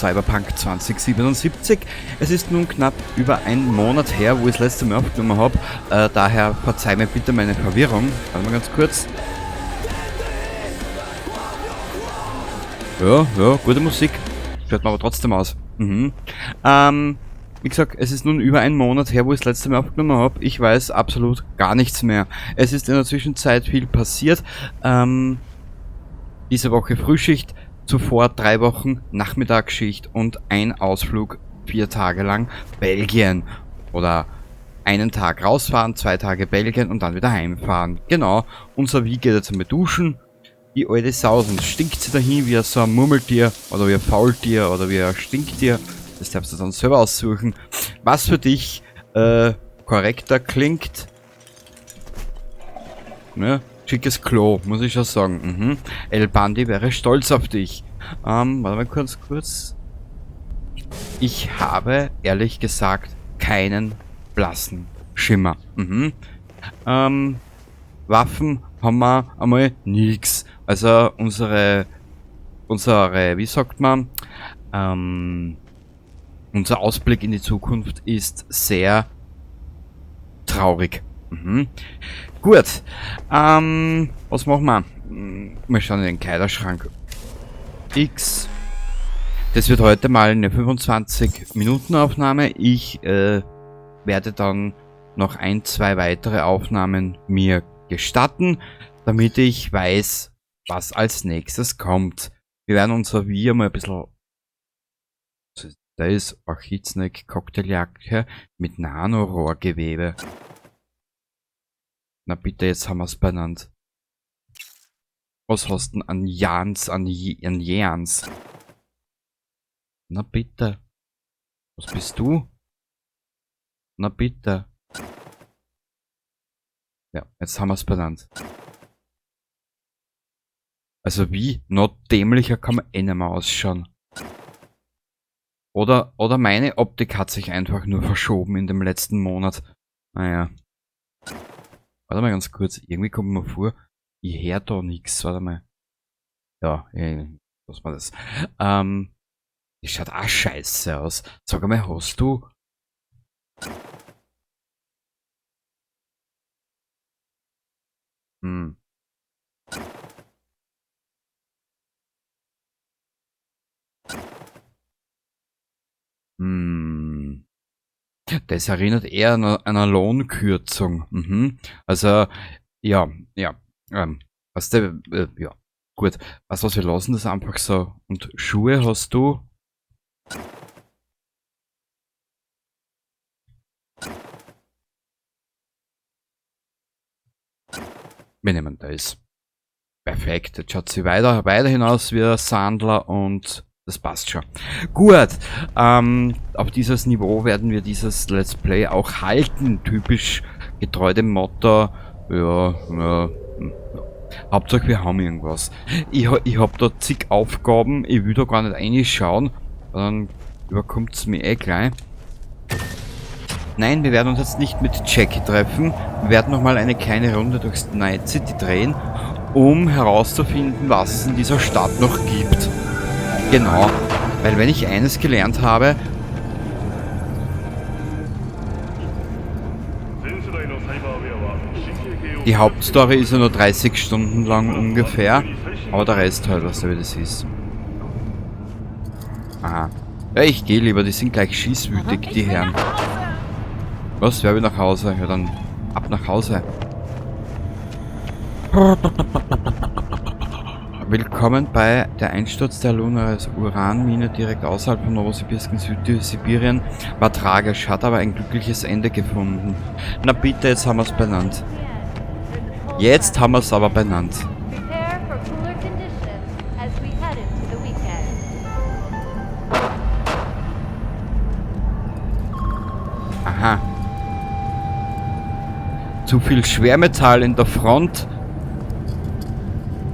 Cyberpunk 2077. Es ist nun knapp über einen Monat her, wo ich das letzte Mal aufgenommen habe. Daher verzeih mir bitte meine Verwirrung. Warte mal ganz kurz. Ja, gute Musik. Hört man aber trotzdem aus. Wie gesagt, es ist nun über einen Monat her, wo ich das letzte Mal aufgenommen habe. Ich weiß absolut gar nichts mehr. Es ist in der Zwischenzeit viel passiert. Diese Woche Frühschicht, zuvor 3 Wochen Nachmittagsschicht und ein Ausflug 4 Tage lang Belgien. Oder einen Tag rausfahren, 2 Tage Belgien und dann wieder heimfahren. Genau, unser Wie geht jetzt einmal duschen. Die alte Sau, sonst stinkt sie dahin wie so ein Murmeltier oder wie ein Faultier oder wie ein Stinktier. Das darfst du dann selber aussuchen. Was für dich korrekter klingt. Ne? Schickes Klo, muss ich schon sagen. El Bandi wäre stolz auf dich. Warte mal kurz. Ich habe, ehrlich gesagt, keinen blassen Schimmer. Waffen haben wir einmal nix. Also unsere, wie sagt man, unser Ausblick in die Zukunft ist sehr traurig. Gut. Was machen wir? Wir schauen in den Kleiderschrank. X. Das wird heute mal eine 25-Minuten Aufnahme. Ich werde dann noch 1, 2 weitere Aufnahmen mir gestatten, damit ich weiß, was als nächstes kommt. Wir werden unser Video mal ein bisschen... Da ist Orchidsneck Cocktailjacke mit Nanorohrgewebe. Na bitte, jetzt haben wir es benannt. Was hast denn an Jans, an Jans? Na bitte. Was bist du? Na bitte. Ja, jetzt haben wir es benannt. Also wie? Noch dämlicher kann man eh nicht mehr ausschauen. Oder meine Optik hat sich einfach nur verschoben in dem letzten Monat. Naja. Warte mal ganz kurz. Irgendwie kommt mir vor, ich höre da nix. Warte mal. Ja, was war das? Das schaut auch scheiße aus. Sag mal, hast du... Das erinnert eher an eine Lohnkürzung. Also, ja. Was ja, gut. Was, wir lassen das einfach so. Und Schuhe hast du? Wir nehmen das. Perfekt. Jetzt schaut sie weiterhin aus wie ein Sandler und das passt schon. Gut. Auf dieses Niveau werden wir dieses Let's Play auch halten. Typisch getreu dem Motto. Ja. Hauptsache wir haben irgendwas. Ich hab da zig Aufgaben. Ich will da gar nicht reinschauen. Dann überkommt es mir eh gleich. Nein, wir werden uns jetzt nicht mit Jackie treffen. Wir werden nochmal eine kleine Runde durchs Night City drehen, um herauszufinden, was es in dieser Stadt noch gibt. Genau, weil wenn ich eines gelernt habe, die Hauptstory ist ja nur 30 Stunden lang ungefähr, aber der Rest halt, was da wie das ist. Aha. Ja, ich gehe lieber, die sind gleich schießwütig, die Herren. Was? Wer will nach Hause? Ja, dann ab nach Hause. Willkommen bei der Einsturz der Lunares Uranmine direkt außerhalb von Novosibirsk in Südsibirien. War tragisch, hat aber ein glückliches Ende gefunden. Na bitte, jetzt haben wir es benannt. Jetzt haben wir es aber benannt. Aha. Zu viel Schwermetall in der Front.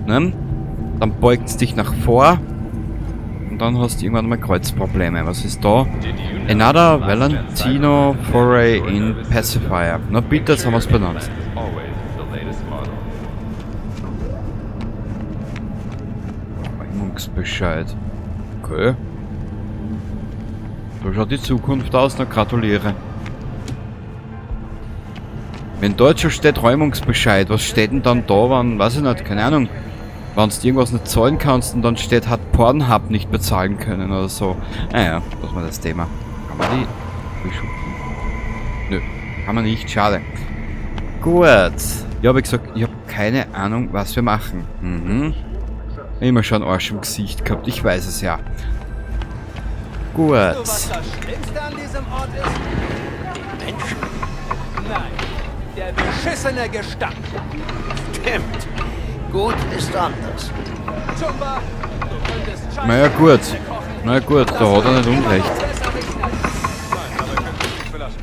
Ne? Dann beugt es dich nach vor. Und dann hast du irgendwann mal Kreuzprobleme. Was ist da? Another Valentino Foray in Pacifier. Na bitte, jetzt haben wir es benannt. Bescheid. Okay. So schaut die Zukunft aus, na gratuliere. Wenn dort schon steht Räumungsbescheid, was steht denn dann da, wenn, weiß ich nicht, keine Ahnung, wenn du irgendwas nicht zahlen kannst und dann steht, hat Pornhub nicht bezahlen können oder so. Naja, das war das Thema. Kann man die beschupfen? Nö, kann man nicht, schade. Gut. Ja, wie gesagt, ich habe keine Ahnung, was wir machen. Immer schon einen Arsch im Gesicht gehabt, ich weiß es ja. Gut. Weißt du, was das Schlimmste an diesem Ort ist? Die Menschen. Nein, der beschissene Gestank. Stimmt. Gut ist anders. Jumba, du könntest Scheiße Naja gut, kochen. na gut, da hat er nicht unrecht. Besser riechen als- Nein, dabei könntest du dich verlassen.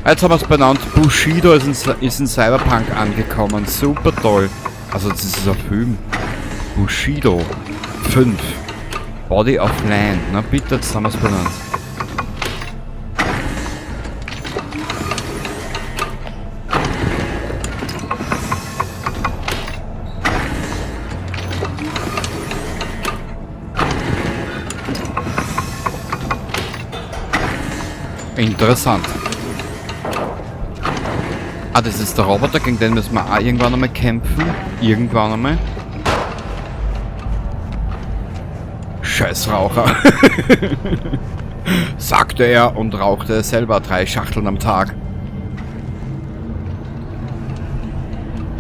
Jetzt haben wir es benannt, Bushido ist in Cyberpunk angekommen, super toll. Also das ist ein Film. Bushido 5. Body of Land, na bitte, jetzt haben wir es benannt. Interessant. Ah, das ist der Roboter, gegen den müssen wir auch irgendwann einmal kämpfen. Irgendwann einmal. Scheiß Raucher. Sagte er und rauchte selber 3 Schachteln am Tag.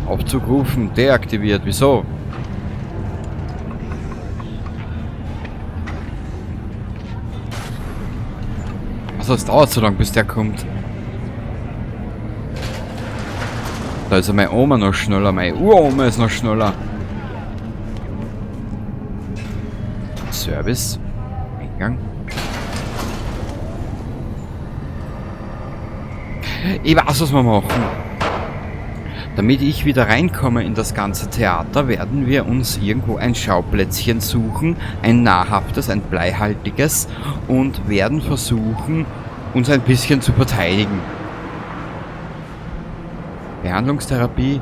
Aufzug rufen, deaktiviert. Wieso? Also es dauert so lang, bis der kommt. Da ist ja meine Oma noch schneller, meine Uroma ist noch schneller. Service. Eingang. Ich weiß, was wir machen. Damit ich wieder reinkomme in das ganze Theater, werden wir uns irgendwo ein Schauplätzchen suchen, ein nahrhaftes, ein bleihaltiges, und werden versuchen, uns ein bisschen zu verteidigen. Behandlungstherapie.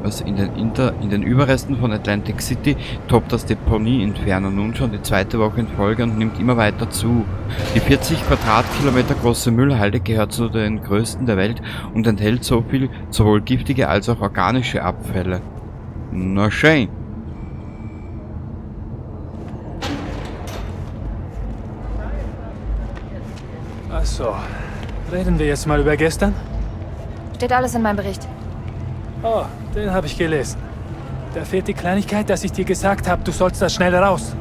Was in den Überresten von Atlantic City toppt das Deponie-Inferno nun schon die 2. Woche in Folge und nimmt immer weiter zu. Die 40 Quadratkilometer große Müllhalde gehört zu den größten der Welt und enthält so viel sowohl giftige als auch organische Abfälle. Na schön. Ach so. Reden wir jetzt mal über gestern? Steht alles in meinem Bericht. Oh, den habe ich gelesen. Da fehlt die Kleinigkeit, dass ich dir gesagt habe, du sollst da schnell raus.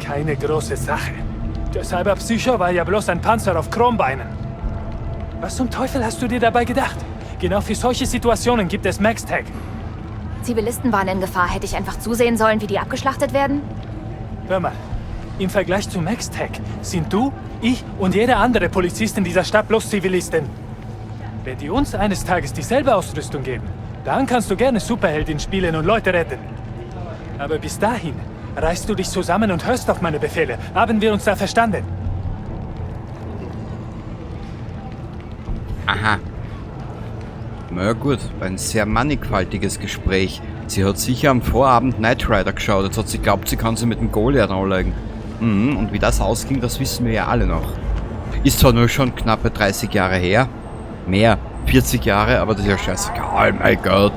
Keine große Sache. Der Cyberpsycho war ja bloß ein Panzer auf Chrombeinen. Was zum Teufel hast du dir dabei gedacht? Genau für solche Situationen gibt es MaxTag. Zivilisten waren in Gefahr. Hätte ich einfach zusehen sollen, wie die abgeschlachtet werden? Hör mal, im Vergleich zu MaxTag sind du, ich und jeder andere Polizist in dieser Stadt bloß Zivilisten. Wenn die uns eines Tages dieselbe Ausrüstung geben, dann kannst du gerne Superheldin spielen und Leute retten. Aber bis dahin reißt du dich zusammen und hörst auf meine Befehle. Haben wir uns da verstanden? Aha. Na ja, gut, ein sehr mannigfaltiges Gespräch. Sie hat sicher am Vorabend Knight Rider geschaut. Jetzt hat sie glaubt, sie kann sie mit dem Goliath anlegen. Und wie das ausging, das wissen wir ja alle noch. Ist zwar nur schon knappe 30 Jahre her. Mehr, 40 Jahre, aber das ist ja scheißegal, mein Gott.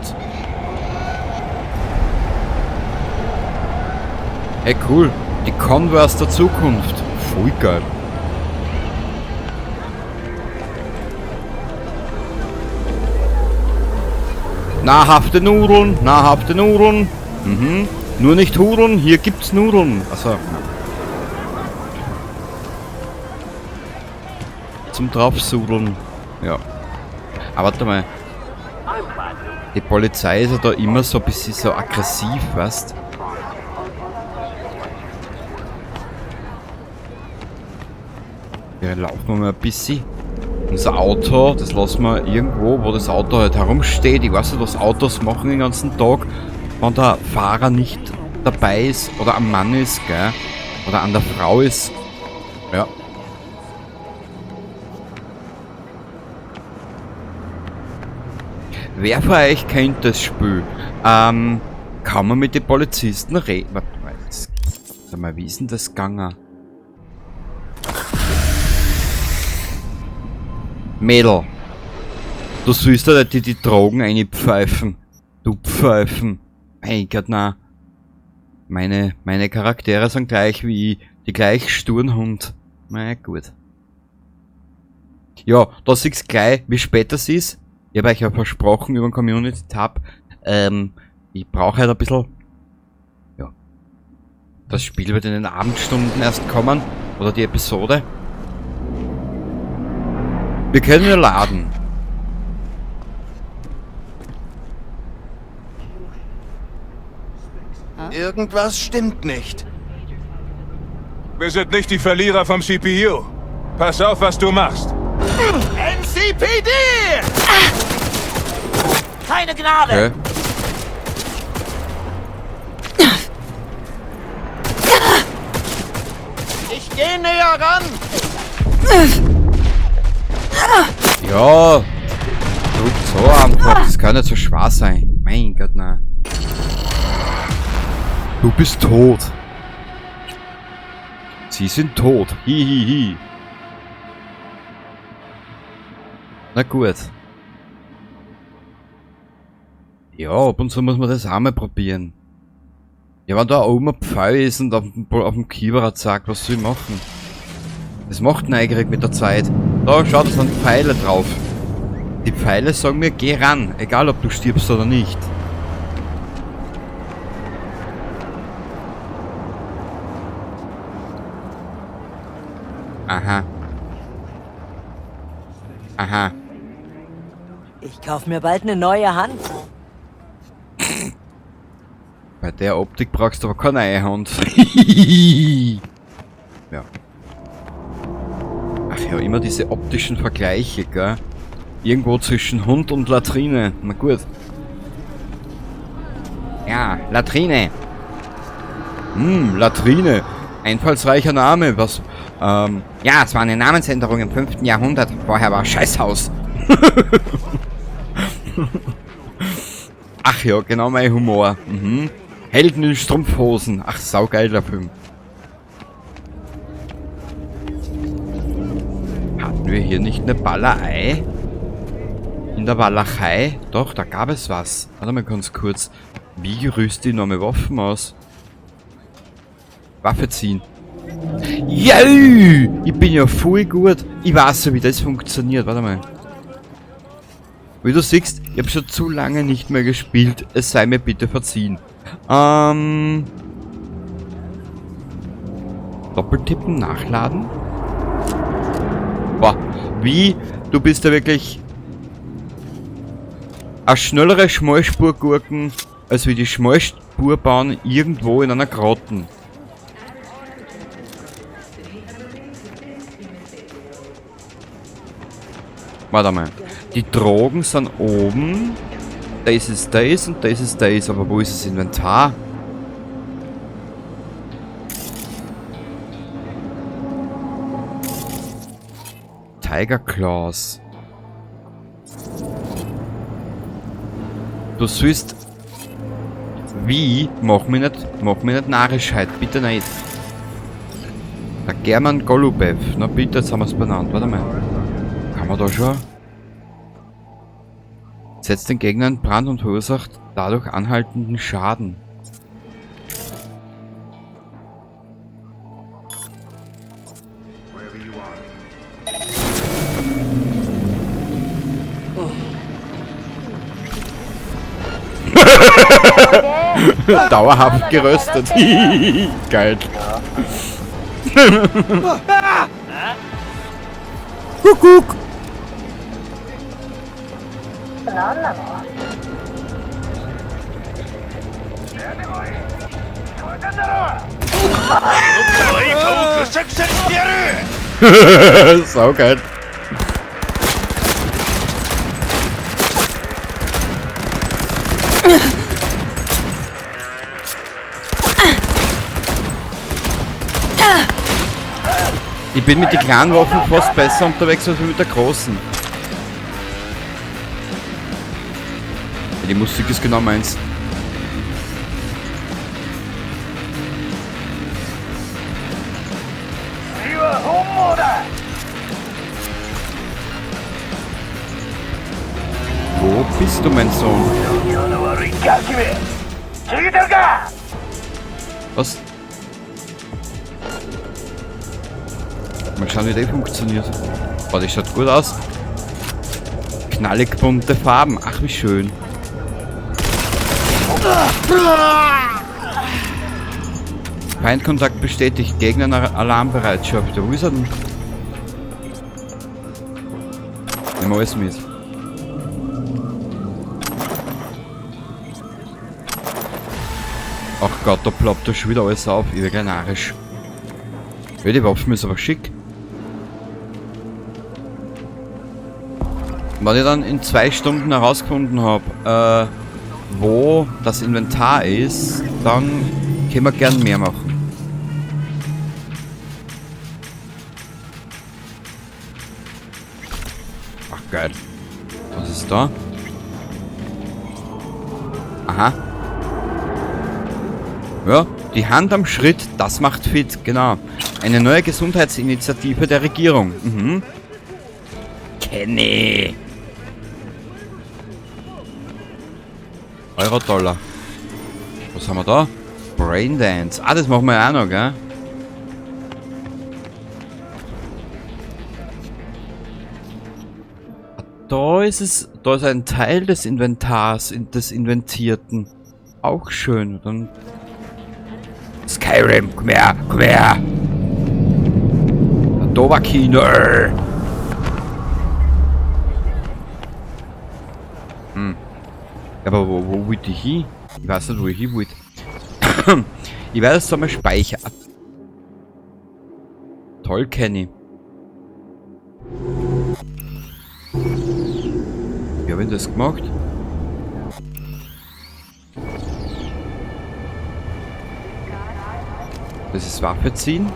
Hey, cool. Die Converse der Zukunft. Voll geil. Nahrhafte Nudeln, nahrhafte Nudeln. Nur nicht Huren, hier gibt's Nudeln. Also. Zum draufsudeln. Ja. Aber warte mal. Die Polizei ist ja da immer so ein bisschen so aggressiv, weißt? Ja, laufen wir mal ein bisschen. Unser Auto, das lassen wir irgendwo, wo das Auto halt herumsteht. Ich weiß nicht, was Autos machen den ganzen Tag, wenn der Fahrer nicht dabei ist oder am Mann ist, gell? Oder an der Frau ist. Ja. Wer von euch kennt das Spiel? Kann man mit den Polizisten reden? Warte mal, sag mal, wie ist denn das gegangen? Mädel. Du sollst da die Drogen einpfeifen. Du Pfeifen. Mein Gott, na. Meine Charaktere sind gleich wie ich. Die gleich sturen Hund. Na gut. Ja, da siehst du gleich, wie spät das ist. Ich habe euch ja versprochen über den Community-Tab. Ich brauche halt ein bisschen... Ja. Das Spiel wird in den Abendstunden erst kommen. Oder die Episode. Wir können ja laden. Irgendwas stimmt nicht. Wir sind nicht die Verlierer vom CPU. Pass auf, was du machst. NCPD! Keine Gnade! Okay. Ich gehe näher ran! Ja. Du, so einfach. Das kann nicht so schwer sein. Mein Gott, nein. Du bist tot. Sie sind tot. Hihihi. Na gut. Ja, ab und zu muss man das auch mal probieren. Ja, wenn da oben ein Pfeil ist und auf dem Keyboard sagt, was soll ich machen? Das macht neugierig mit der Zeit. Da, schau, da sind Pfeile drauf. Die Pfeile sagen mir, geh ran, egal ob du stirbst oder nicht. Aha. Aha. Ich kauf mir bald eine neue Hand. Bei der Optik brauchst du aber keine neue Hand. Ja. Ach ja, immer diese optischen Vergleiche, gell? Irgendwo zwischen Hund und Latrine. Na gut. Ja, Latrine. Latrine. Einfallsreicher Name. Was? Ja, es war eine Namensänderung im 5. Jahrhundert. Vorher war Scheißhaus. Ach ja, genau mein Humor. Helden in Strumpfhosen. Ach, saugeil der Film. Hatten wir hier nicht eine Ballerei? In der Walachei? Doch, da gab es was. Warte mal ganz kurz. Wie rüste ich noch meine Waffen aus? Waffe ziehen. Ja, ich bin ja voll gut. Ich weiß ja, wie das funktioniert. Warte mal. Wie du siehst, ich habe schon zu lange nicht mehr gespielt. Es sei mir bitte verziehen. Doppeltippen, nachladen. Boah, wie? Du bist ja wirklich eine schnellere Schmalspurgurken, als wie die Schmalspurbahn irgendwo in einer Grotten. Warte mal. Die Drogen sind oben. Das ist das und das ist das. Aber wo ist das Inventar? Tiger Claws. Du sollst... Wie? Mach mich nicht Narrischheit. Bitte nicht. Der German Golubev. Na bitte, jetzt haben wir es benannt. Warte mal. Kann man da schon? Setzt den Gegner in Brand und verursacht dadurch anhaltenden Schaden. Dauerhaft geröstet. Geil. Kuckuck. Sau geil. Ich bin mit den kleinen Waffen fast besser unterwegs als mit der großen. Die Musik ist genau meins. bist du, mein Sohn? Was? Mal schauen, wie der funktioniert. Oh, das schaut gut aus. Knallig bunte Farben. Ach, wie schön. Feindkontakt bestätigt. Gegner Alarmbereitschaft. Wo ist er denn? Nehmen wir alles mit. Ach Gott, da ploppt da schon wieder alles auf. Ich werde narrisch. Ja, die Waffe ist aber schick. Wenn ich dann in 2 Stunden herausgefunden habe, wo das Inventar ist, dann können wir gern mehr machen. Ach geil. Was ist da? Aha. Ja, die Hand am Schritt, das macht fit, genau. Eine neue Gesundheitsinitiative der Regierung. Mhm. Kenny. Euro, Dollar. Was haben wir da? Braindance. Ah, das machen wir ja auch noch, gell? Da ist es. Da ist ein Teil des Inventars, des Inventierten. Auch schön. Dann. Skyrim, komm her, komm her! Dovahkiin. Hm. Aber wo will ich hin? Ich weiß nicht, wo ich hin will. Ich werde es einmal speichern. Toll, Kenny. Wie habe ich das gemacht? Das ist Waffe ziehen.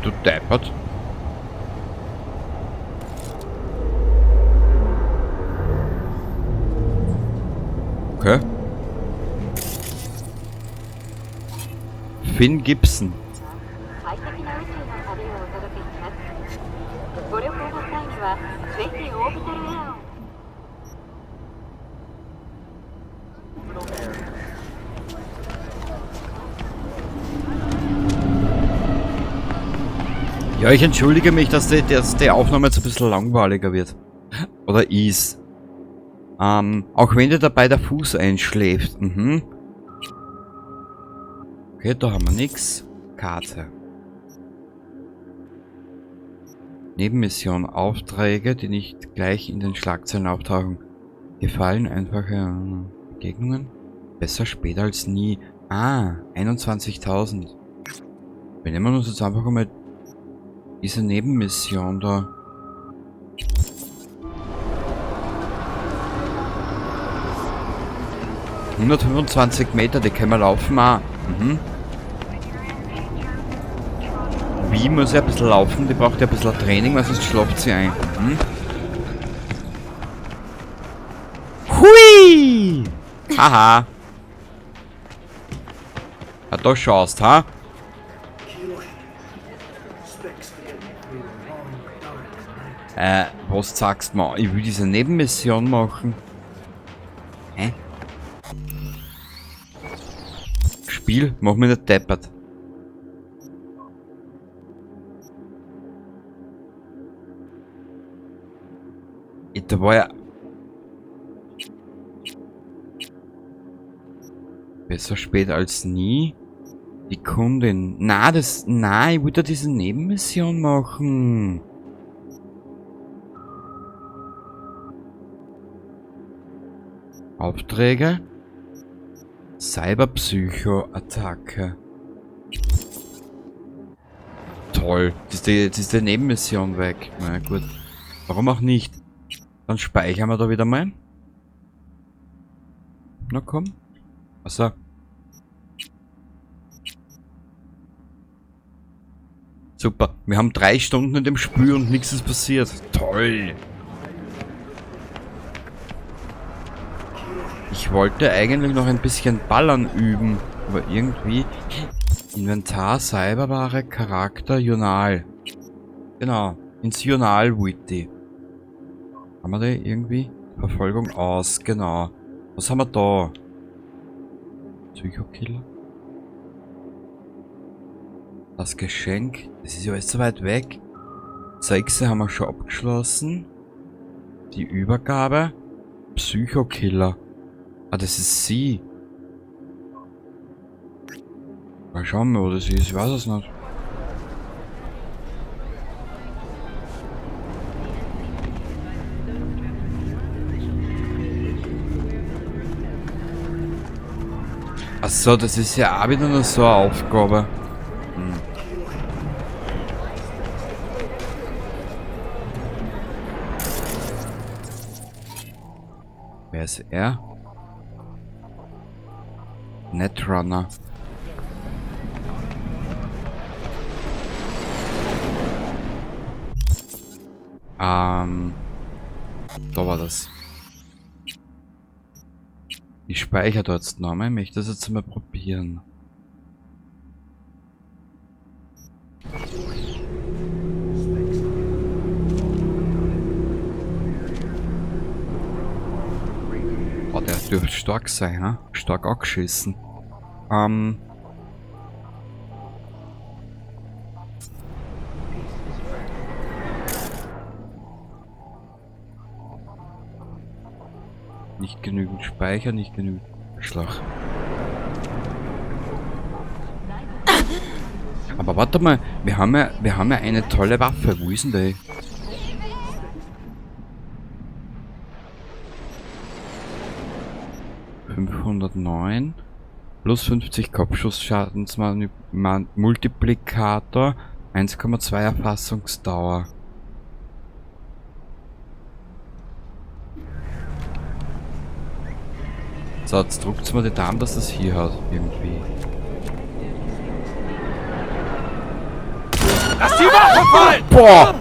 Du deppert. Okay. Finn Gibson. Ja, ich entschuldige mich, dass die Aufnahme jetzt ein bisschen langweiliger wird. Oder ist. Auch wenn dir dabei der Fuß einschläft. Mhm. Okay, da haben wir nix. Karte. Nebenmission. Aufträge, die nicht gleich in den Schlagzeilen auftauchen. Gefallen einfache Begegnungen. Besser später als nie. Ah, 21.000. Wir nehmen uns jetzt einfach mal diese Nebenmission da. ...125 Meter, die können wir laufen auch. Mhm. Wie muss ich ein bisschen laufen? Die braucht ja ein bisschen Training, weil sonst schlaft sie ein. Mhm. Hui! Haha! Ja, da schaust, ha? Was sagst du mal? Ich will diese Nebenmission machen. Hä? Spiel, mach mich nicht deppert. Da war ja... Besser spät als nie. Die Kundin. Na, ich wollte diese Nebenmission machen. Aufträge. Cyberpsycho-Attacke. Toll. Jetzt ist die Nebenmission weg. Na gut. Warum auch nicht? Dann speichern wir da wieder mal. Na komm. Achso. Super. Wir haben 3 Stunden in dem Spiel und nichts ist passiert. Toll. Ich wollte eigentlich noch ein bisschen Ballern üben, aber irgendwie... Inventar, Cyberware, Charakter, Journal. Genau, ins Journal Witty. Haben wir da irgendwie? Verfolgung aus, genau. Was haben wir da? Psychokiller? Das Geschenk, das ist ja alles so weit weg. 6 haben wir schon abgeschlossen. Die Übergabe. Psychokiller. Ah, das ist sie. Mal schauen wir, wo das ist. Ich weiß es nicht. Achso, das ist ja auch wieder nur so eine Aufgabe. Wer ist er? Netrunner. Da war das. Ich speichere dort jetzt nochmal. Ich möchte das jetzt mal probieren. Oh, der dürfte stark sein, ha? Stark angeschissen. Nicht genügend Speicher, nicht genügend Schlag. Aber warte mal, wir haben ja eine tolle Waffe. Wo ist denn die? ...509... ...plus 50 Kopfschussschadensmultiplikator... ...1,2 Erfassungsdauer... So, jetzt drückt's mal die Daumen, dass das hier hat, irgendwie. Lass die Waffe fallen! Boah!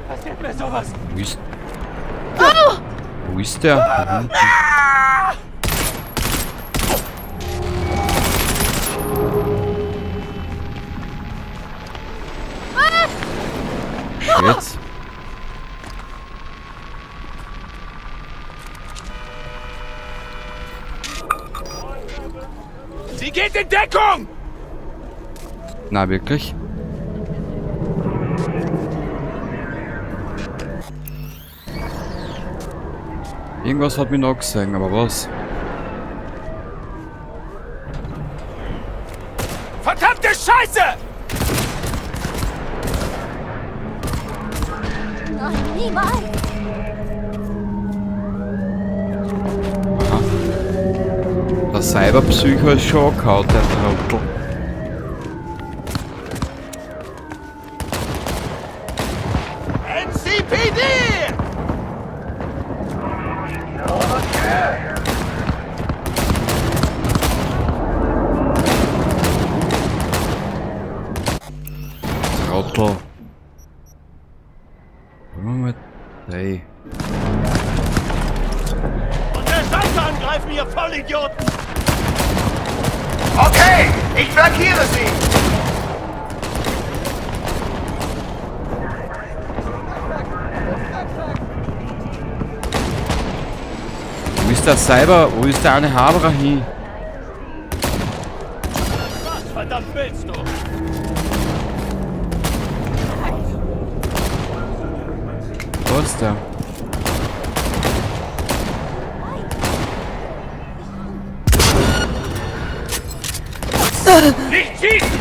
Passiert mir sowas? Wo ist der? Shit. Sie geht in Deckung! Na, wirklich? Irgendwas hat mich noch gesehen, aber was? Verdammte Scheiße! Nein, niemals! Der Cyberpsycho ist schon angehauen, der Trottel. NCPD! Trottel. Moment. Hey. Unterstütze angreifen, ihr Vollidioten! Okay, ich flankiere sie! Wo ist der Cyber? Wo ist der eine Haberer hin? Was verdammt willst du? Wo ist der? Nicht schießen!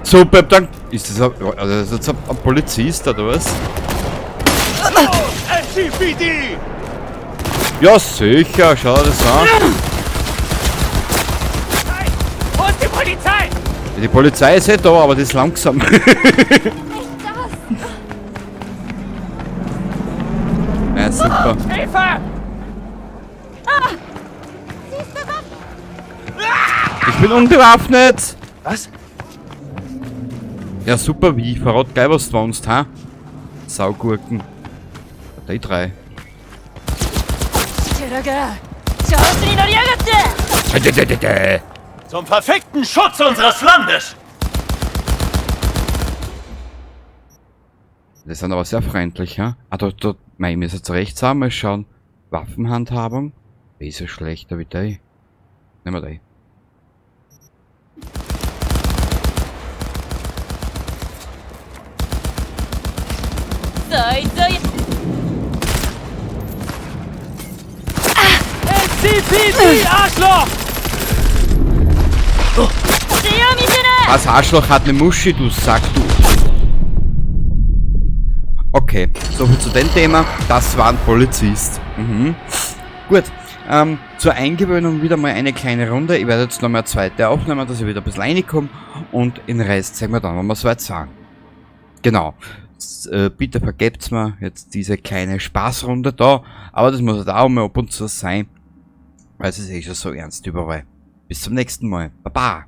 Super, dann ist das jetzt ein Polizist oder was? NCPD! Ja sicher, schau dir das an. Nein! Wo ist die Polizei? Die Polizei ist da, aber die ist langsam. Ja, super. Hilfe! Ich bin unbewaffnet. Was? Ja super, wie? Verrat gleich was du wohnst, ha? Saugurken. Die 3. Zum verfickten Schutz unseres Landes! Die sind aber sehr freundlich, ja? Ah, da, mein, ich muss jetzt rechts haben, mal schauen. Waffenhandhabung. Wie ist so schlechter wie der? Nehmen wir den. CPD, Arschloch! Das Arschloch hat eine Muschi, du Sack, du. Okay, soviel zu dem Thema. Das war ein Polizist. Mhm. Gut, zur Eingewöhnung wieder mal eine kleine Runde. Ich werde jetzt noch mal eine zweite aufnehmen, dass ich wieder ein bisschen reinkomme. Und den Rest zeigen wir dann, wenn wir es weit sagen. Genau. Bitte vergebt's mir jetzt diese kleine Spaßrunde da. Aber das muss halt auch mal ab und zu sein. Weil es ist eh schon so ernst überall. Bis zum nächsten Mal. Baba!